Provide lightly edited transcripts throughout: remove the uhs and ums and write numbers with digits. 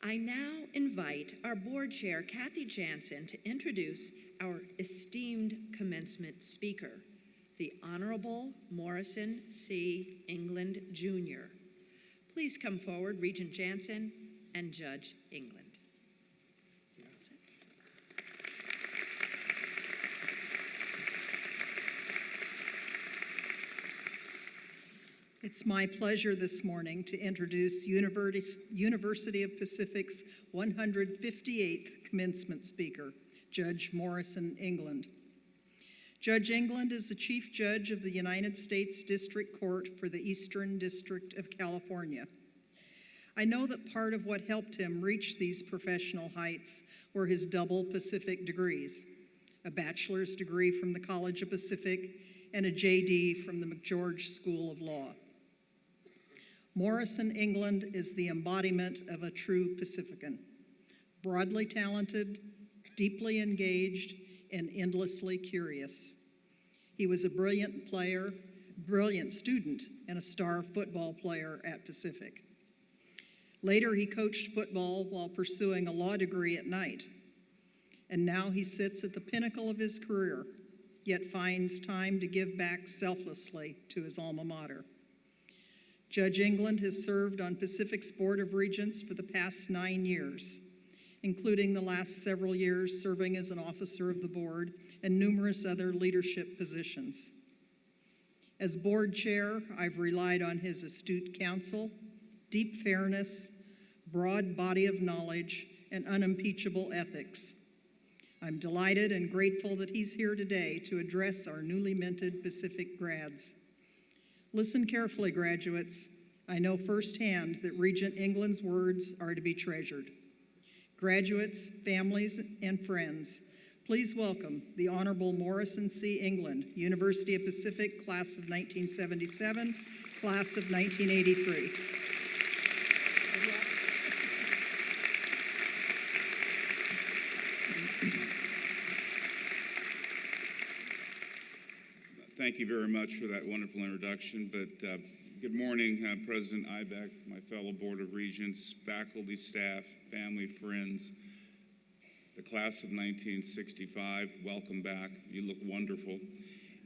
I now invite our board chair, Kathy Jansen, to introduce our esteemed commencement speaker, the Honorable Morrison C. England, Jr. Please come forward, Regent Jansen and Judge England. It's my pleasure this morning to introduce University of Pacific's 158th commencement speaker, Judge Morrison England. Judge England is the Chief Judge of the United States District Court for the Eastern District of California. I know that part of what helped him reach these professional heights were his double Pacific degrees, a bachelor's degree from the College of Pacific and a JD from the McGeorge School of Law. Morrison England is the embodiment of a true Pacifican, broadly talented, deeply engaged, and endlessly curious. He was a brilliant player, brilliant student, and a star football player at Pacific. Later, he coached football while pursuing a law degree at night. And now he sits at the pinnacle of his career, yet finds time to give back selflessly to his alma mater. Judge England has served on Pacific's Board of Regents for the past 9 years, including the last several years serving as an officer of the board and numerous other leadership positions. As board chair, I've relied on his astute counsel, deep fairness, broad body of knowledge, and unimpeachable ethics. I'm delighted and grateful that he's here today to address our newly minted Pacific grads. Listen carefully, graduates. I know firsthand that Regent England's words are to be treasured. Graduates, families, and friends, please welcome the Honorable Morrison C. England, University of Pacific, class of 1977, class of 1983. Thank you very much for that wonderful introduction. But good morning, President Ibeck, my fellow Board of Regents, faculty, staff, family, friends, the class of 1965, welcome back. You look wonderful.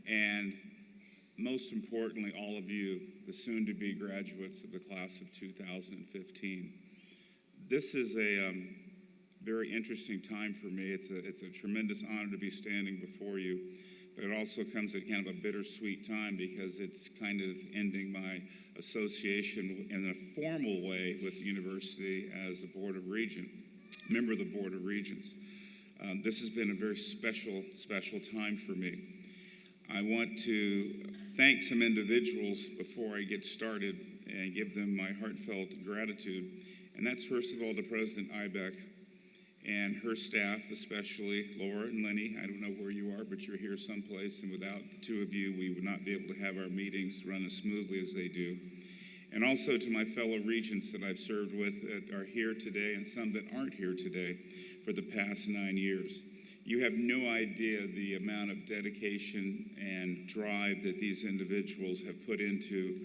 And most importantly, all of you, the soon-to-be graduates of the class of 2015. This is a very interesting time for me. It's a tremendous honor to be standing before you. But it also comes at kind of a bittersweet time because it's kind of ending my association in a formal way with the university as a member of the Board of Regents. This has been a very special time for me. I want to thank some individuals before I get started and give them my heartfelt gratitude. And that's first of all to President Ibeck and her staff, especially Laura and Lenny. I don't know where you are, but you're here someplace, and without the two of you, we would not be able to have our meetings run as smoothly as they do. And also to my fellow regents that I've served with that are here today and some that aren't here today for the past 9 years. You have no idea the amount of dedication and drive that these individuals have put into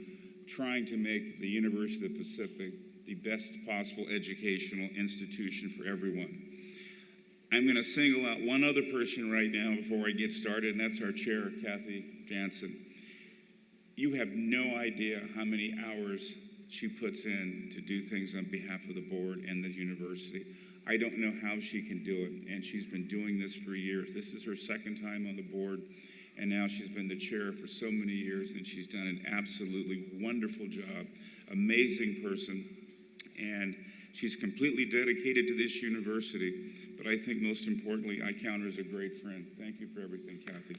trying to make the University of the Pacific the best possible educational institution for everyone. I'm going to single out one other person right now before I get started, and that's our chair, Kathy Jansen. You have no idea how many hours she puts in to do things on behalf of the board and the university. I don't know how she can do it, and she's been doing this for years. This is her second time on the board, and now she's been the chair for so many years, and she's done an absolutely wonderful job, amazing person, and she's completely dedicated to this university. But I think most importantly, I count her as a great friend. Thank you for everything, Kathy.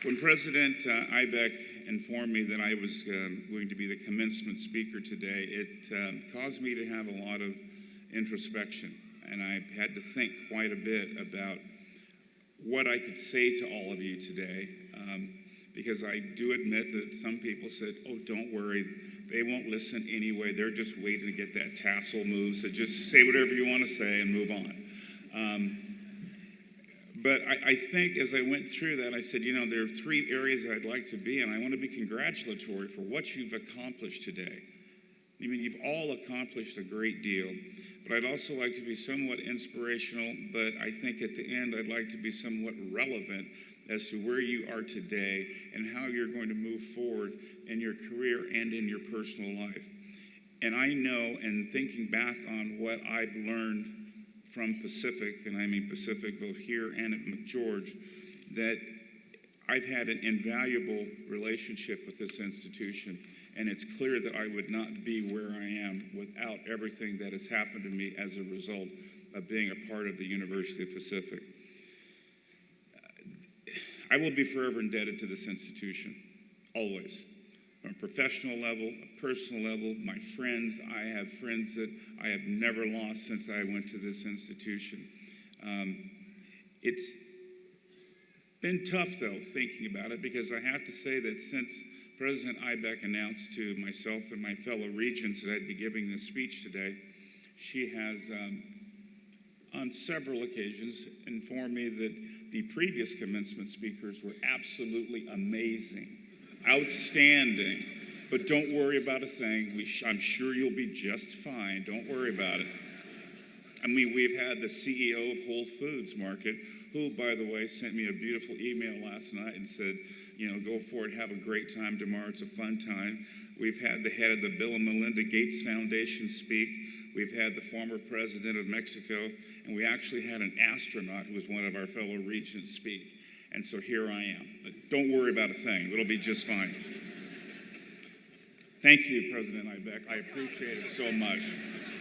When President Ibeck informed me that I was going to be the commencement speaker today, it caused me to have a lot of introspection. And I had to think quite a bit about what I could say to all of you today. Because I do admit that some people said, oh, don't worry, they won't listen anyway. They're just waiting to get that tassel move, so just say whatever you want to say and move on. But I think as I went through that, I said, there are 3 areas that I'd like to be in. I want to be congratulatory for what you've accomplished today. I mean, you've all accomplished a great deal. But I'd also like to be somewhat inspirational, but I think at the end I'd like to be somewhat relevant as to where you are today and how you're going to move forward in your career and in your personal life. And I know, and thinking back on what I've learned from Pacific, and I mean Pacific both here and at McGeorge, that I've had an invaluable relationship with this institution, and it's clear that I would not be where I am without everything that has happened to me as a result of being a part of the University of Pacific. I will be forever indebted to this institution, always. From a professional level, a personal level, my friends, I have friends that I have never lost since I went to this institution. It's been tough, though, thinking about it, because I have to say that since President Ibeck announced to myself and my fellow regents that I'd be giving this speech today, she has, on several occasions, informed me that the previous commencement speakers were absolutely amazing, outstanding. But don't worry about a thing. I'm sure you'll be just fine. Don't worry about it. I mean, we've had the CEO of Whole Foods Market, who, by the way, sent me a beautiful email last night and said, go for it, have a great time tomorrow. It's a fun time. We've had the head of the Bill and Melinda Gates Foundation speak. We've had the former president of Mexico, and we actually had an astronaut who was one of our fellow regents speak. And so here I am. But don't worry about a thing. It'll be just fine. Thank you, President Ibeck. I appreciate it so much.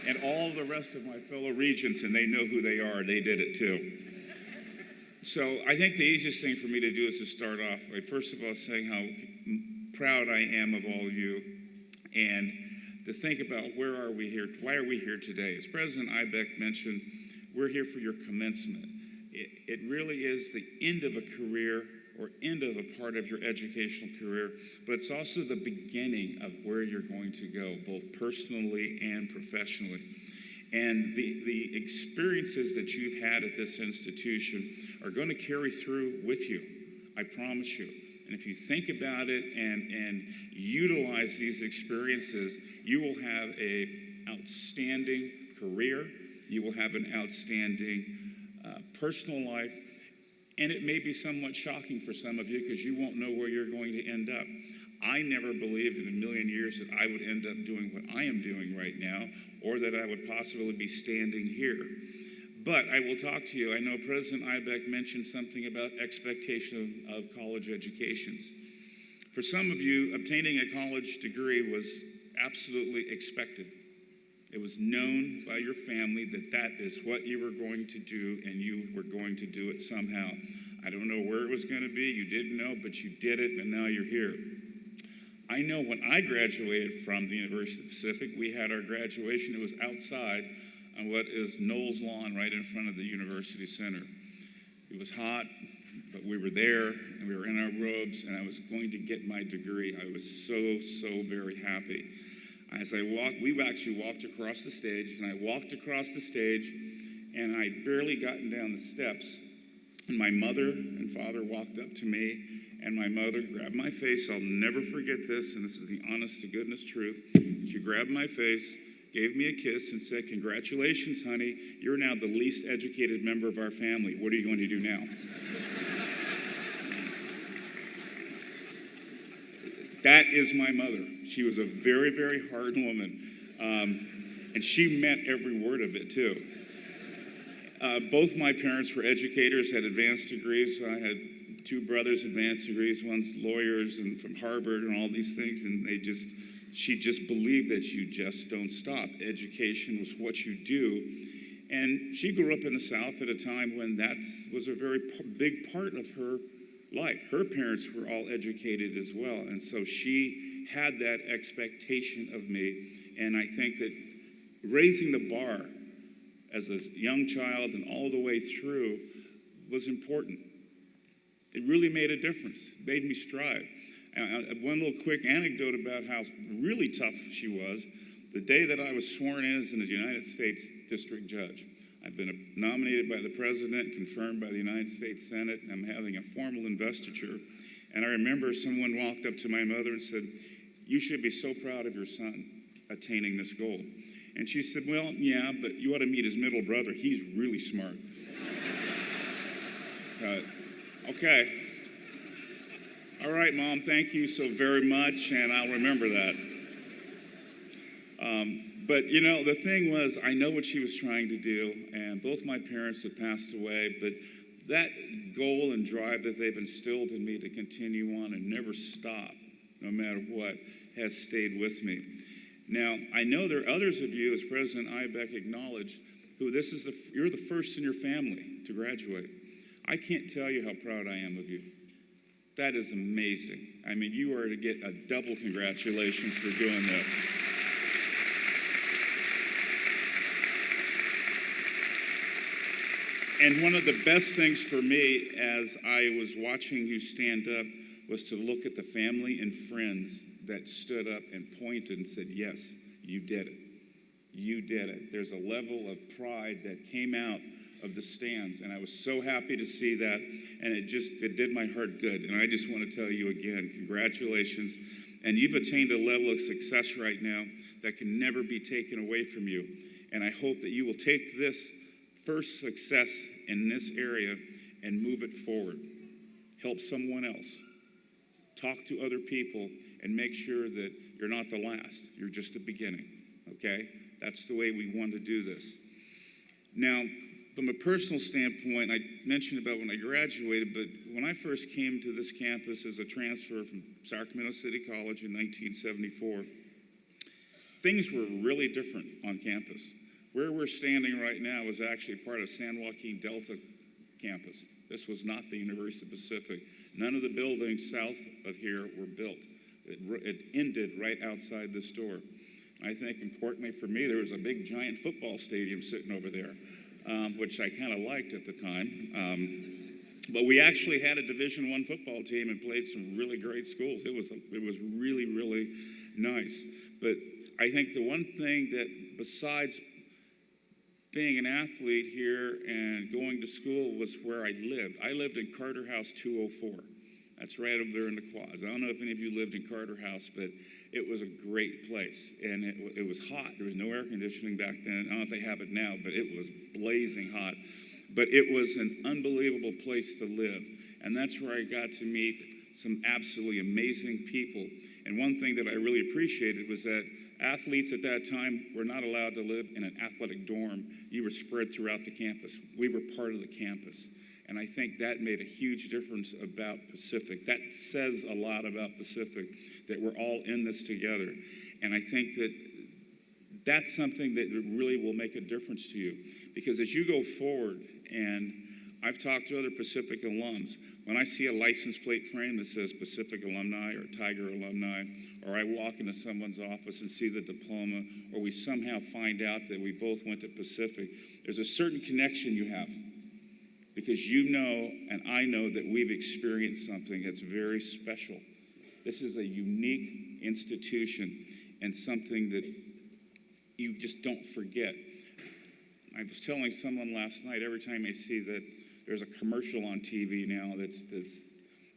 And all the rest of my fellow regents, and they know who they are, they did it too. So I think the easiest thing for me to do is to start off by, first of all, saying how proud I am of all of you, and to think about where are we here, why are we here today? As President Ibeck mentioned, we're here for your commencement. It really is the end of a career or end of a part of your educational career, but it's also the beginning of where you're going to go, both personally and professionally. And the experiences that you've had at this institution are going to carry through with you, I promise you. And if you think about it and utilize these experiences, you will have an outstanding career, you will have an outstanding personal life, and it may be somewhat shocking for some of you because you won't know where you're going to end up. I never believed in a million years that I would end up doing what I am doing right now, or that I would possibly be standing here. But I will talk to you. I know President Ibeck mentioned something about expectation of college educations. For some of you, obtaining a college degree was absolutely expected. It was known by your family that that is what you were going to do, and you were going to do it somehow. I don't know where it was going to be. You didn't know, but you did it, and now you're here. I know when I graduated from the University of the Pacific, we had our graduation. It was outside on what is Knowles Lawn right in front of the University Center. It was hot, but we were there, and we were in our robes, and I was going to get my degree. I was so very happy. As I walked, we actually walked across the stage, and I walked across the stage, and I'd barely gotten down the steps, and my mother and father walked up to me, and my mother grabbed my face. I'll never forget this, and this is the honest-to-goodness truth. She grabbed my face, gave me a kiss, and said, "Congratulations, honey. You're now the least educated member of our family. What are you going to do now?" That is my mother. She was a very hard woman, and she meant every word of it, too. Both my parents were educators, had advanced degrees. So I had two brothers, advanced degrees. One's lawyers and from Harvard and all these things, and she just believed that you just don't stop. Education was what you do. And she grew up in the South at a time when that was a very big part of her life. Her parents were all educated as well, and so she had that expectation of me, and I think that raising the bar as a young child and all the way through was important. It really made a difference. It made me strive. One little quick anecdote about how really tough she was. The day that I was sworn in as a United States District Judge, I've been nominated by the President, confirmed by the United States Senate, and I'm having a formal investiture. And I remember someone walked up to my mother and said, "You should be so proud of your son attaining this goal." And she said, "Well, yeah, but you ought to meet his middle brother. He's really smart." Okay. All right, Mom, thank you so very much, and I'll remember that. But, you know, the thing was, I know what she was trying to do, and both my parents have passed away, but that goal and drive that they've instilled in me to continue on and never stop, no matter what, has stayed with me. Now, I know there are others of you, as President Ibeck acknowledged, who you're the first in your family to graduate. I can't tell you how proud I am of you. That is amazing. I mean, you are to get a double congratulations for doing this. And one of the best things for me as I was watching you stand up was to look at the family and friends that stood up and pointed and said, "Yes, you did it. You did it." There's a level of pride that came out of the stands, and I was so happy to see that, and it did my heart good. And I just want to tell you again, congratulations. And you've attained a level of success right now that can never be taken away from you. And I hope that you will take this first success in this area and move it forward. Help someone else. Talk to other people and make sure that you're not the last. You're just the beginning, okay? That's the way we want to do this. Now, from a personal standpoint, I mentioned about when I graduated, but when I first came to this campus as a transfer from Sacramento City College in 1974, things were really different on campus. Where we're standing right now is actually part of San Joaquin Delta campus. This was not the University of the Pacific. None of the buildings south of here were built. It ended right outside this door. I think importantly for me, there was a big giant football stadium sitting over there, which I kind of liked at the time. But we actually had a Division I football team and played some really great schools. It was really, really nice. But I think the one thing that besides being an athlete here and going to school was where I lived. I lived in Carter House 204. That's right over there in the quads. I don't know if any of you lived in Carter House, but it was a great place. And it was hot. There was no air conditioning back then. I don't know if they have it now, but it was blazing hot. But it was an unbelievable place to live. And that's where I got to meet some absolutely amazing people. And one thing that I really appreciated was that athletes at that time were not allowed to live in an athletic dorm. You were spread throughout the campus. We were part of the campus. And I think that made a huge difference about Pacific. That says a lot about Pacific, that we're all in this together. And I think that that's something that really will make a difference to you. Because as you go forward, and I've talked to other Pacific alums, when I see a license plate frame that says Pacific alumni or Tiger alumni, or I walk into someone's office and see the diploma, or we somehow find out that we both went to Pacific, there's a certain connection you have. Because you know, and I know that we've experienced something that's very special. This is a unique institution and something that you just don't forget. I was telling someone last night, every time I see that there's a commercial on TV now that's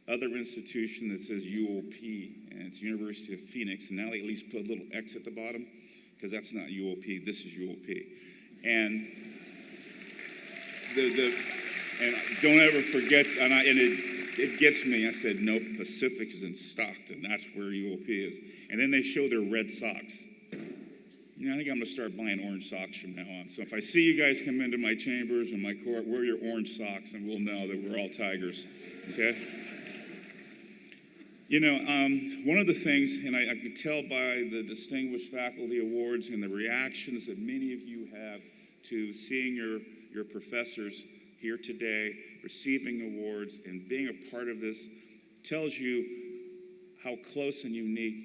other institution that says UOP, and it's University of Phoenix, and now they at least put a little X at the bottom, because that's not UOP, this is UOP. And and don't ever forget, and it gets me. I said, nope, Pacific is in Stockton. That's where UOP is. And then they show their red socks. You know, I think I'm going to start buying orange socks from now on. So if I see you guys come into my chambers and my court, wear your orange socks, and we'll know that we're all Tigers, okay? You know, one of the things, and I can tell by the Distinguished Faculty Awards and the reactions that many of you have to seeing your professors here today, receiving awards and being a part of this, tells you how close and unique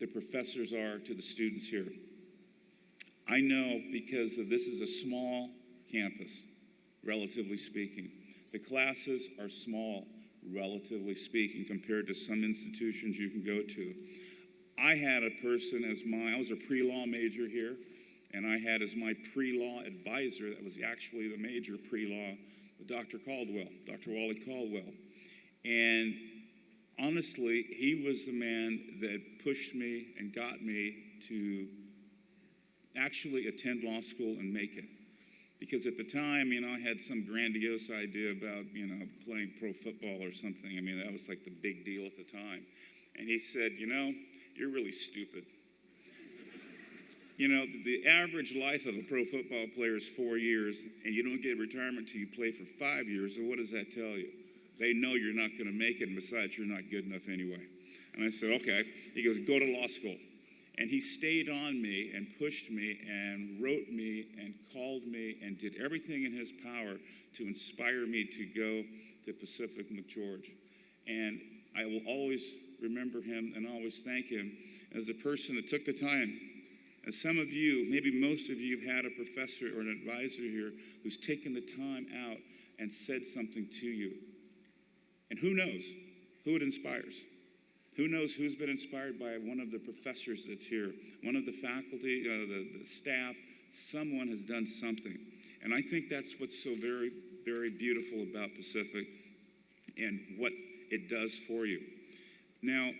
the professors are to the students here. I know because this is a small campus, relatively speaking. The classes are small, relatively speaking, compared to some institutions you can go to. I had a person I was a pre-law major here, And I had as my pre-law advisor, that was actually the major pre-law, Dr. Caldwell, Dr. Wally Caldwell. And honestly, he was the man that pushed me and got me to actually attend law school and make it. Because at the time, I had some grandiose idea about, playing pro football or something. That was like the big deal at the time. And he said, you're really stupid. The average life of a pro football player is 4 years, and you don't get retirement until you play for 5 years. So what does that tell you? They know you're not going to make it, and besides, you're not good enough anyway. And I said, okay. He goes, go to law school. And he stayed on me and pushed me and wrote me and called me and did everything in his power to inspire me to go to Pacific McGeorge. And I will always remember him and always thank him as a person that took the time. And some of you, maybe most of you, have had a professor or an advisor here who's taken the time out and said something to you. And who knows who it inspires? Who knows who's been inspired by one of the professors that's here, one of the faculty, the staff? Someone has done something. And I think that's what's so very, very beautiful about Pacific and what it does for you. Now,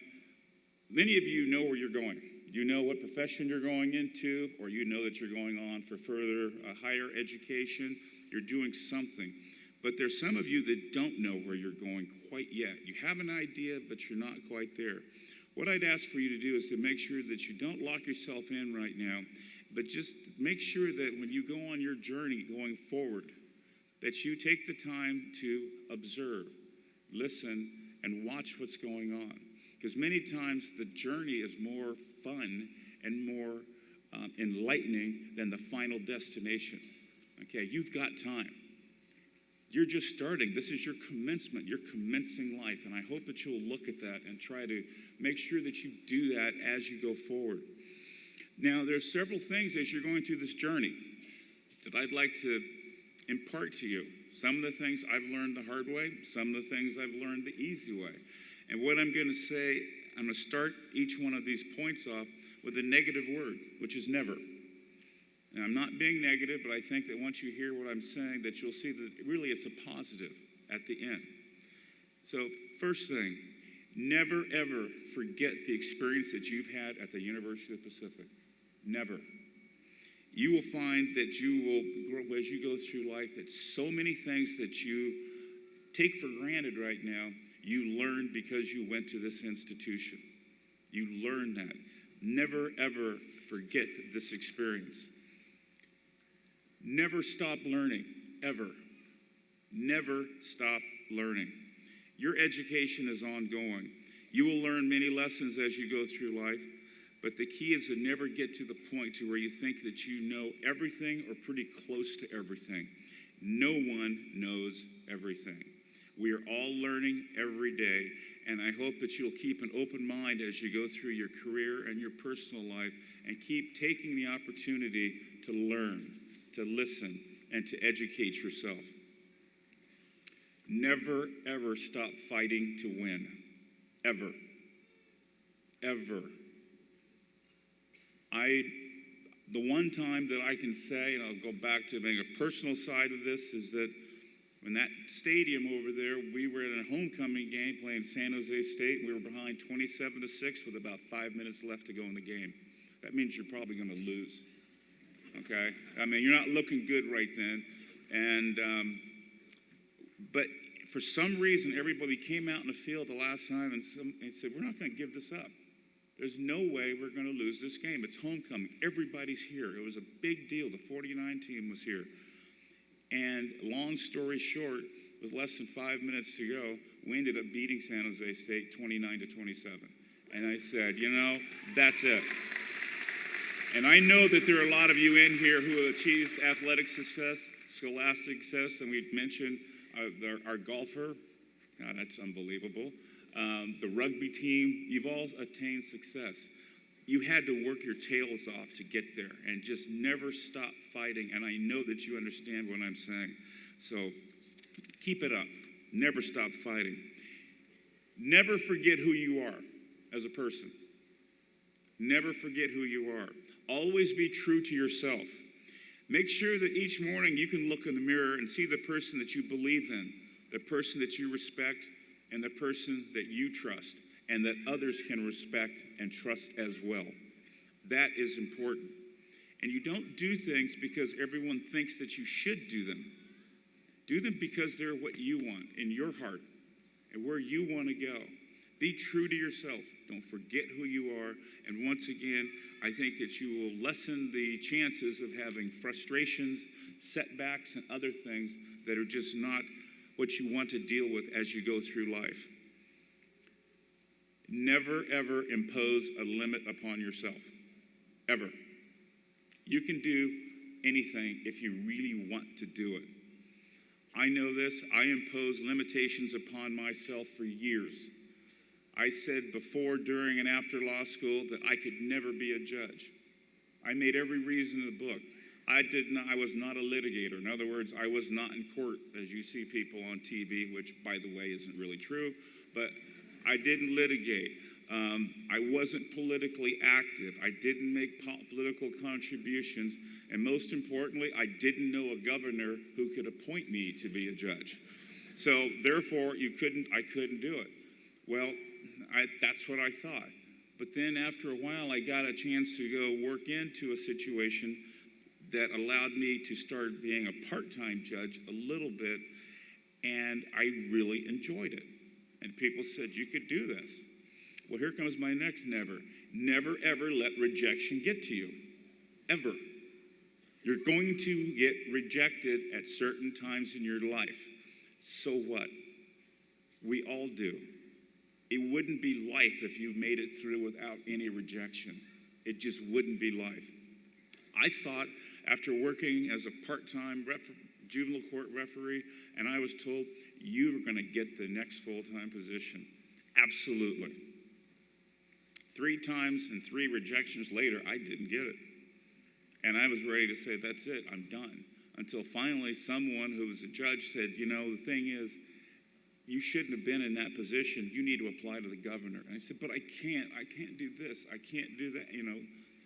many of you know where you're going. You know what profession you're going into, or you know that you're going on for further higher education. You're doing something. But there's some of you that don't know where you're going quite yet. You have an idea, but you're not quite there. What I'd ask for you to do is to make sure that you don't lock yourself in right now, but just make sure that when you go on your journey going forward, that you take the time to observe, listen, and watch what's going on. Because many times the journey is more fun and more enlightening than the final destination. Okay, you've got time. You're just starting. This is your commencement. You're commencing life. And I hope that you'll look at that and try to make sure that you do that as you go forward. Now, there's several things as you're going through this journey that I'd like to impart to you. Some of the things I've learned the hard way. Some of the things I've learned the easy way. And what I'm going to say, I'm going to start each one of these points off with a negative word, which is never. And I'm not being negative, but I think that once you hear what I'm saying, that you'll see that really it's a positive at the end. So first thing, never, ever forget the experience that you've had at the University of the Pacific. Never. You will find that you will grow as you go through life, that so many things that you take for granted right now, you learned because you went to this institution. You learned that. Never, ever forget this experience. Never stop learning, ever. Never stop learning. Your education is ongoing. You will learn many lessons as you go through life, but the key is to never get to the point to where you think that you know everything or pretty close to everything. No one knows everything. We are all learning every day, and I hope that you'll keep an open mind as you go through your career and your personal life and keep taking the opportunity to learn, to listen, and to educate yourself. Never, ever stop fighting to win. Ever. Ever. The one time that I can say, and I'll go back to being a personal side of this, is that in that stadium over there, we were in a homecoming game playing San Jose State, and we were behind 27-6 with about 5 minutes left to go in the game. That means you're probably going to lose. Okay? You're not looking good right then. And but for some reason, everybody came out in the field the last time and said, we're not going to give this up. There's no way we're going to lose this game. It's homecoming. Everybody's here. It was a big deal. The 49 team was here. And long story short, with less than 5 minutes to go, we ended up beating San Jose State 29-27. And I said, that's it. And I know that there are a lot of you in here who have achieved athletic success, scholastic success, and we mentioned our golfer. God, that's unbelievable. The rugby team, you've all attained success. You had to work your tails off to get there and just never stop fighting. And I know that you understand what I'm saying. So keep it up. Never stop fighting. Never forget who you are as a person. Never forget who you are. Always be true to yourself. Make sure that each morning you can look in the mirror and see the person that you believe in, the person that you respect, and the person that you trust, and that others can respect and trust as well. That is important. And you don't do things because everyone thinks that you should do them. Do them because they're what you want in your heart and where you want to go. Be true to yourself. Don't forget who you are. And once again, I think that you will lessen the chances of having frustrations, setbacks, and other things that are just not what you want to deal with as you go through life. Never, ever impose a limit upon yourself. Ever. You can do anything if you really want to do it. I know this. I imposed limitations upon myself for years. I said before, during, and after law school that I could never be a judge. I made every reason in the book. I was not a litigator. In other words, I was not in court, as you see people on TV, which, by the way, isn't really true, but I didn't litigate. I wasn't politically active. I didn't make political contributions. And most importantly, I didn't know a governor who could appoint me to be a judge. So therefore, I couldn't do it. Well, that's what I thought. But then after a while, I got a chance to go work into a situation that allowed me to start being a part-time judge a little bit, and I really enjoyed it. And people said, you could do this. Well, here comes my next never. Never, ever let rejection get to you. Ever. You're going to get rejected at certain times in your life. So what? We all do. It wouldn't be life if you made it through without any rejection. It just wouldn't be life. I thought after working as a part-time juvenile court referee, and I was told, you were going to get the next full-time position. Absolutely. 3 times and 3 rejections later, I didn't get it. And I was ready to say, that's it, I'm done. Until finally someone who was a judge said, the thing is, you shouldn't have been in that position. You need to apply to the governor. And I said, but I can't do this. I can't do that.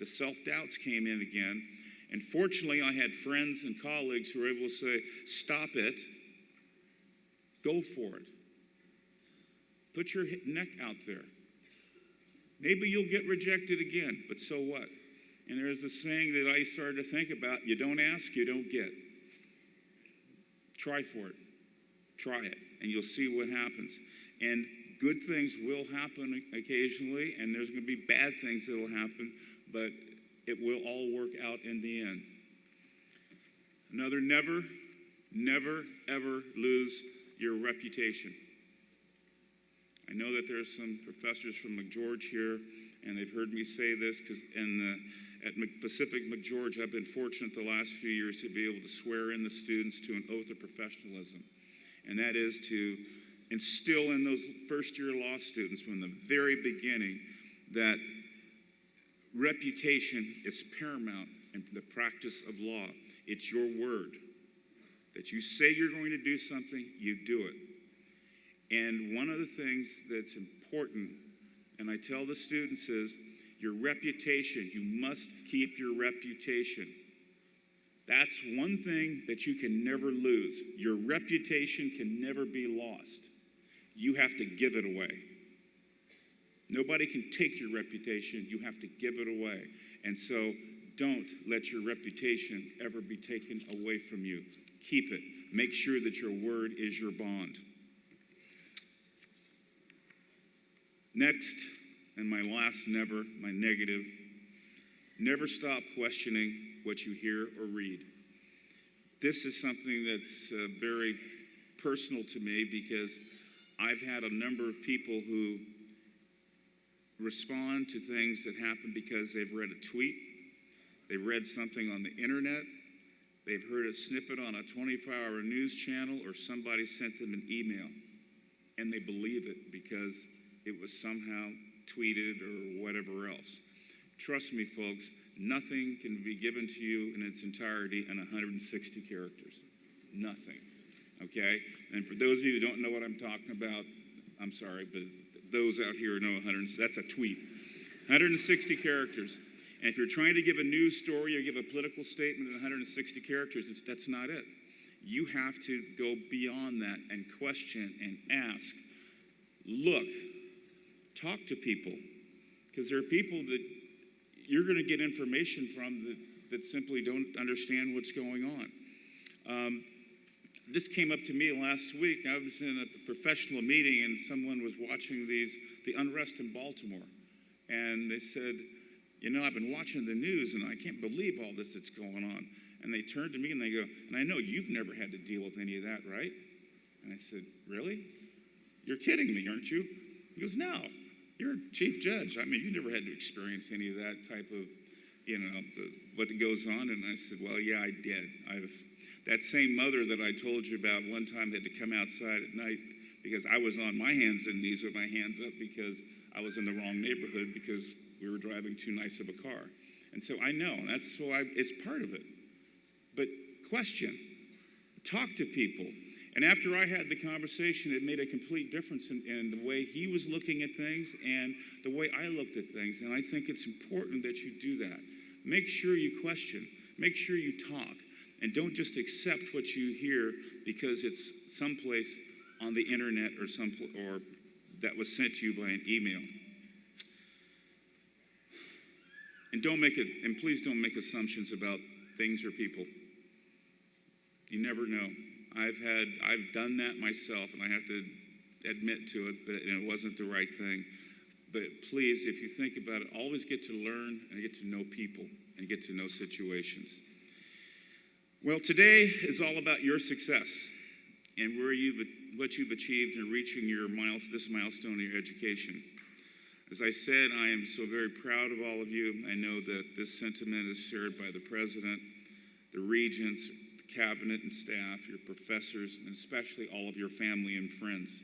The self-doubts came in again. And fortunately, I had friends and colleagues who were able to say, stop it. Go for it. Put your neck out there. Maybe you'll get rejected again, but so what? And there's this saying that I started to think about, you don't ask, you don't get. Try for it. Try it, and you'll see what happens. And good things will happen occasionally, and there's going to be bad things that will happen, but it will all work out in the end. Another never, never, ever lose your reputation. I know that there's some professors from McGeorge here, and they've heard me say this because at Pacific McGeorge, I've been fortunate the last few years to be able to swear in the students to an oath of professionalism. And that is to instill in those first-year law students from the very beginning that reputation is paramount in the practice of law. It's your word. That you say you're going to do something, you do it. And one of the things that's important, and I tell the students, is your reputation. You must keep your reputation. That's one thing that you can never lose. Your reputation can never be lost. You have to give it away. Nobody can take your reputation. You have to give it away. And so don't let your reputation ever be taken away from you. Keep it. Make sure that your word is your bond. Next, and my last never, my negative, never stop questioning what you hear or read. This is something that's very personal to me because I've had a number of people who respond to things that happen because they've read a tweet, they've read something on the internet, they've heard a snippet on a 24-hour news channel, or somebody sent them an email, and they believe it because it was somehow tweeted or whatever else. Trust me, folks, nothing can be given to you in its entirety in 160 characters. Nothing. Okay? And for those of you who don't know what I'm talking about, I'm sorry, but those out here know that's a tweet. 160 characters. And if you're trying to give a news story or give a political statement in 160 characters, that's not it. You have to go beyond that and question and ask. Look, talk to people. Because there are people that you're going to get information from that simply don't understand what's going on. This came up to me last week. I was in a professional meeting and someone was watching the unrest in Baltimore. And they said, I've been watching the news and I can't believe all this that's going on. And they turned to me and they go, and I know you've never had to deal with any of that, right? And I said, really? You're kidding me, aren't you? He goes, no, you're a chief judge. I mean, you never had to experience any of that type of, what goes on. And I said, well, yeah, I did. That same mother that I told you about one time had to come outside at night because I was on my hands and knees with my hands up because I was in the wrong neighborhood because we were driving too nice of a car. And so I know, it's part of it. But question, talk to people. And after I had the conversation, it made a complete difference in the way he was looking at things and the way I looked at things. And I think it's important that you do that. Make sure you question. Make sure you talk. And don't just accept what you hear because it's someplace on the internet or that was sent to you by an email. And please don't make assumptions about things or people. You never know. I've done that myself, and I have to admit to it, and it wasn't the right thing. But please, if you think about it, always get to learn and get to know people and get to know situations. Well, today is all about your success and what you've achieved in reaching this milestone in your education. As I said, I am so very proud of all of you. I know that this sentiment is shared by the president, the regents, the cabinet and staff, your professors, and especially all of your family and friends.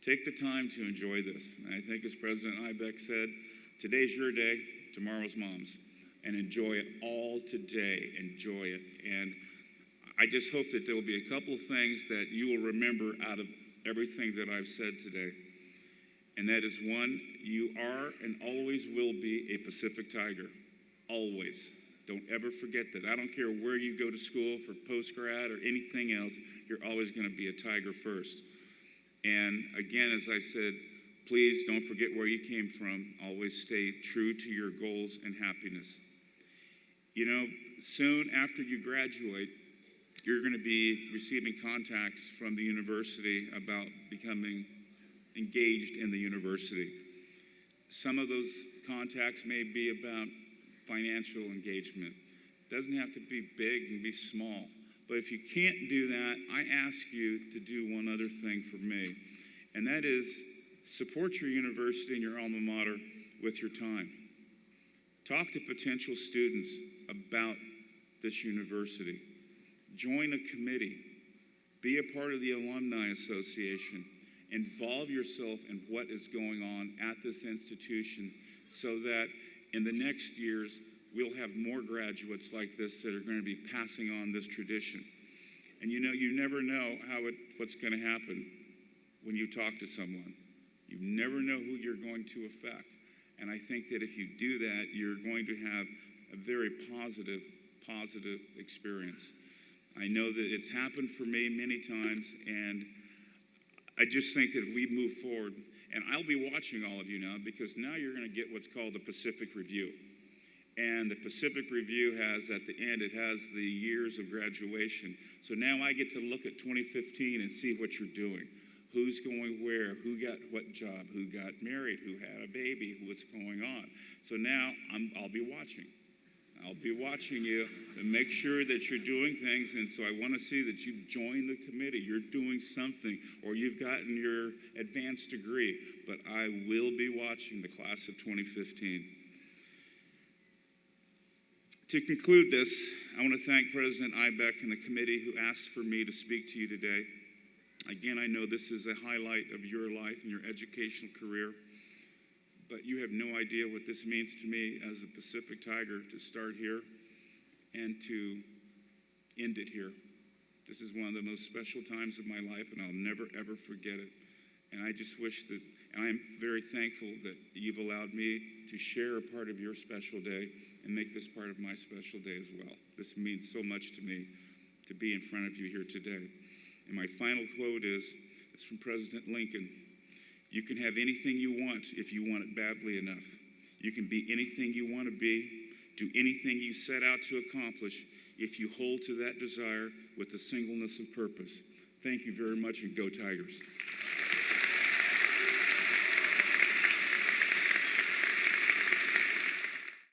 Take the time to enjoy this. And I think as President Ibeck said, today's your day, tomorrow's mom's. And enjoy it all today. Enjoy it. And I just hope that there will be a couple of things that you will remember out of everything that I've said today. And that is one, you are and always will be a Pacific Tiger. Always. Don't ever forget that. I don't care where you go to school for post-grad or anything else, you're always going to be a Tiger first. And again, as I said, please don't forget where you came from. Always stay true to your goals and happiness. Soon after you graduate, you're going to be receiving contacts from the university about becoming engaged in the university. Some of those contacts may be about financial engagement. It doesn't have to be big and be small. But if you can't do that, I ask you to do one other thing for me, and that is support your university and your alma mater with your time. Talk to potential students about this university. Join a committee. Be a part of the Alumni Association. Involve yourself in what is going on at this institution so that in the next years, we'll have more graduates like this that are going to be passing on this tradition. And you never know what's going to happen when you talk to someone. You never know who you're going to affect. And I think that if you do that, you're going to have a very positive experience. I know that it's happened for me many times, and I just think that if we move forward, and I'll be watching all of you now because now you're going to get what's called the Pacific Review. And the Pacific Review has, at the end, it has the years of graduation. So now I get to look at 2015 and see what you're doing. Who's going where, who got what job, who got married, who had a baby, what's going on. So now I'll be watching. I'll be watching you and make sure that you're doing things. And so I want to see that you've joined the committee, you're doing something, or you've gotten your advanced degree. But I will be watching the class of 2015. To conclude this, I want to thank President Ibeck and the committee who asked for me to speak to you today. Again, I know this is a highlight of your life and your educational career, but you have no idea what this means to me as a Pacific Tiger to start here and to end it here. This is one of the most special times of my life, and I'll never, ever forget it. And I just wish that, and I'm very thankful that you've allowed me to share a part of your special day and make this part of my special day as well. This means so much to me to be in front of you here today. And my final quote is from President Lincoln. You can have anything you want if you want it badly enough. You can be anything you want to be, do anything you set out to accomplish if you hold to that desire with a singleness of purpose. Thank you very much, and go Tigers.